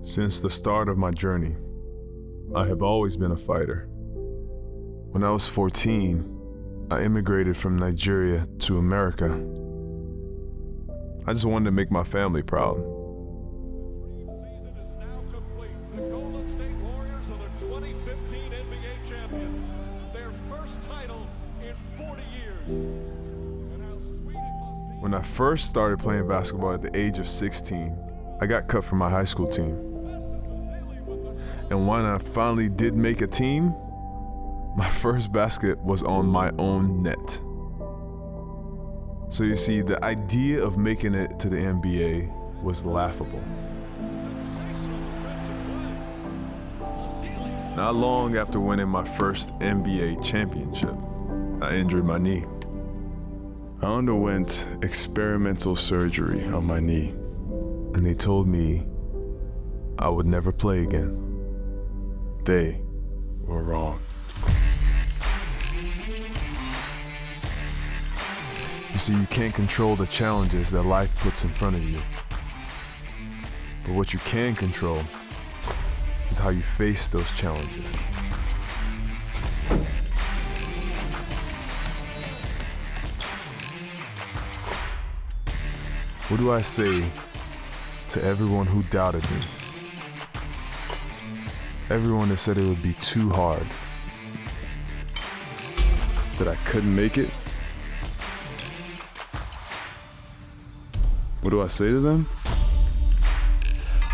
Since the start of my journey, I have always been a fighter. When I was 14, I immigrated from Nigeria to America. I just wanted to make my family proud. Season is now complete. The Golden State Warriors are the 2015 NBA champions. Their first title in 40 years. And how sweet it must be. When I first started playing basketball at the age of 16, I got cut from my high school team. And when I finally did make a team, my first basket was on my own net. So you see, the idea of making it to the NBA was laughable. Not long after winning my first NBA championship, I injured my knee. I underwent experimental surgery on my knee, and they told me I would never play again. They were wrong. You see, you can't control the challenges that life puts in front of you. But what you can control is how you face those challenges. What do I say to everyone who doubted me? Everyone that said it would be too hard, that I couldn't make it? What do I say to them?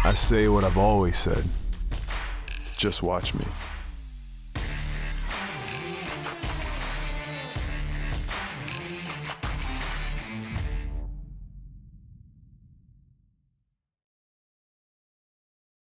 I say what I've always said. Just watch me.